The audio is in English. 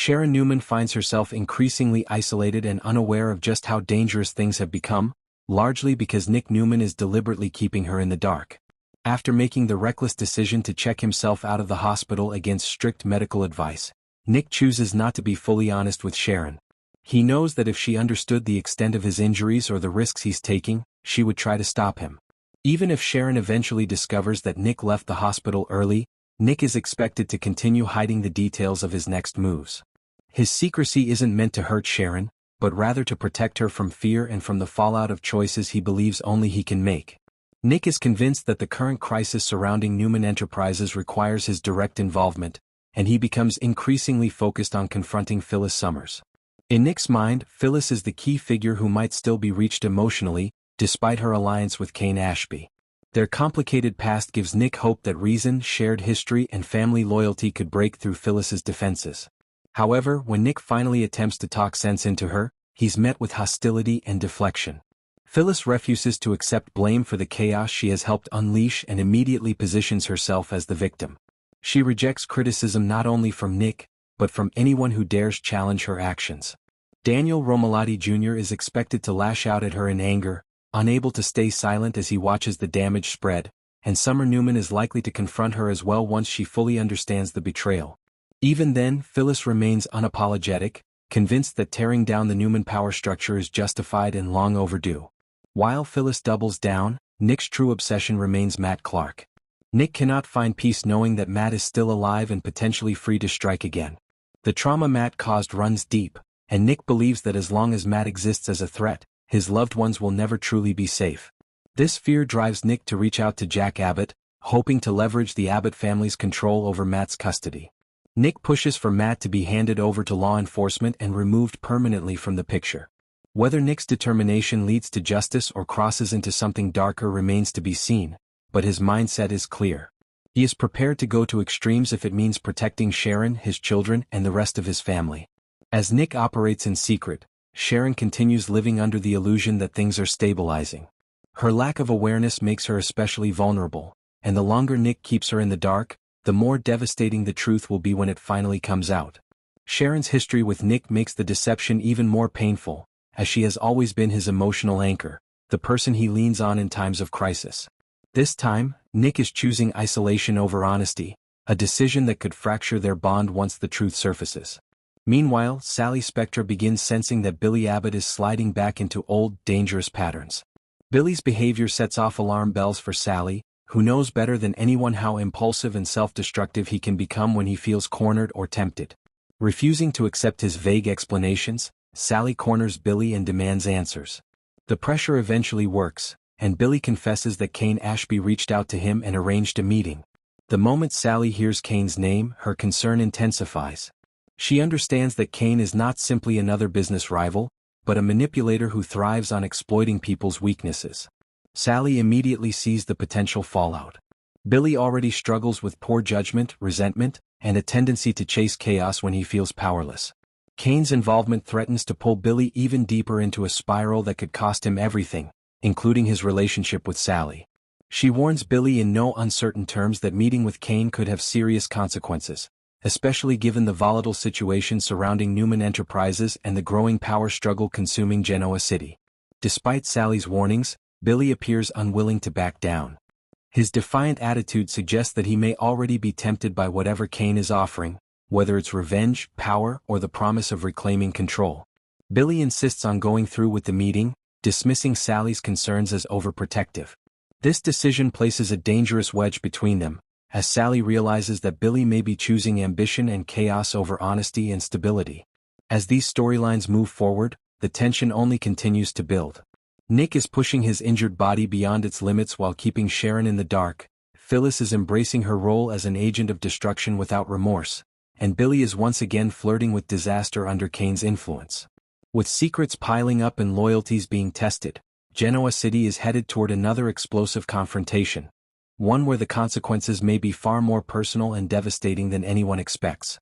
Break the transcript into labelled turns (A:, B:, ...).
A: Sharon Newman finds herself increasingly isolated and unaware of just how dangerous things have become, largely because Nick Newman is deliberately keeping her in the dark. After making the reckless decision to check himself out of the hospital against strict medical advice, Nick chooses not to be fully honest with Sharon. He knows that if she understood the extent of his injuries or the risks he's taking, she would try to stop him. Even if Sharon eventually discovers that Nick left the hospital early, Nick is expected to continue hiding the details of his next moves. His secrecy isn't meant to hurt Sharon, but rather to protect her from fear and from the fallout of choices he believes only he can make. Nick is convinced that the current crisis surrounding Newman Enterprises requires his direct involvement, and he becomes increasingly focused on confronting Phyllis Summers. In Nick's mind, Phyllis is the key figure who might still be reached emotionally, despite her alliance with Kane Ashby. Their complicated past gives Nick hope that reason, shared history, and family loyalty could break through Phyllis's defenses. However, when Nick finally attempts to talk sense into her, he's met with hostility and deflection. Phyllis refuses to accept blame for the chaos she has helped unleash and immediately positions herself as the victim. She rejects criticism not only from Nick, but from anyone who dares challenge her actions. Daniel Romalotti Jr. is expected to lash out at her in anger, unable to stay silent as he watches the damage spread, and Summer Newman is likely to confront her as well once she fully understands the betrayal. Even then, Phyllis remains unapologetic, convinced that tearing down the Newman power structure is justified and long overdue. While Phyllis doubles down, Nick's true obsession remains Matt Clark. Nick cannot find peace knowing that Matt is still alive and potentially free to strike again. The trauma Matt caused runs deep, and Nick believes that as long as Matt exists as a threat, his loved ones will never truly be safe. This fear drives Nick to reach out to Jack Abbott, hoping to leverage the Abbott family's control over Matt's custody. Nick pushes for Matt to be handed over to law enforcement and removed permanently from the picture. Whether Nick's determination leads to justice or crosses into something darker remains to be seen, but his mindset is clear. He is prepared to go to extremes if it means protecting Sharon, his children, and the rest of his family. As Nick operates in secret, Sharon continues living under the illusion that things are stabilizing. Her lack of awareness makes her especially vulnerable, and the longer Nick keeps her in the dark, the more devastating the truth will be when it finally comes out. Sharon's history with Nick makes the deception even more painful, as she has always been his emotional anchor, the person he leans on in times of crisis. This time, Nick is choosing isolation over honesty, a decision that could fracture their bond once the truth surfaces. Meanwhile, Sally Spectra begins sensing that Billy Abbott is sliding back into old, dangerous patterns. Billy's behavior sets off alarm bells for Sally, who knows better than anyone how impulsive and self-destructive he can become when he feels cornered or tempted. Refusing to accept his vague explanations, Sally corners Billy and demands answers. The pressure eventually works, and Billy confesses that Kane Ashby reached out to him and arranged a meeting. The moment Sally hears Kane's name, her concern intensifies. She understands that Kane is not simply another business rival, but a manipulator who thrives on exploiting people's weaknesses. Sally immediately sees the potential fallout. Billy already struggles with poor judgment, resentment, and a tendency to chase chaos when he feels powerless. Kane's involvement threatens to pull Billy even deeper into a spiral that could cost him everything, including his relationship with Sally. She warns Billy in no uncertain terms that meeting with Kane could have serious consequences, especially given the volatile situation surrounding Newman Enterprises and the growing power struggle consuming Genoa City. Despite Sally's warnings, Billy appears unwilling to back down. His defiant attitude suggests that he may already be tempted by whatever Kane is offering, whether it's revenge, power, or the promise of reclaiming control. Billy insists on going through with the meeting, dismissing Sally's concerns as overprotective. This decision places a dangerous wedge between them, as Sally realizes that Billy may be choosing ambition and chaos over honesty and stability. As these storylines move forward, the tension only continues to build. Nick is pushing his injured body beyond its limits while keeping Sharon in the dark. Phyllis is embracing her role as an agent of destruction without remorse, and Billy is once again flirting with disaster under Kane's influence. With secrets piling up and loyalties being tested, Genoa City is headed toward another explosive confrontation, one where the consequences may be far more personal and devastating than anyone expects.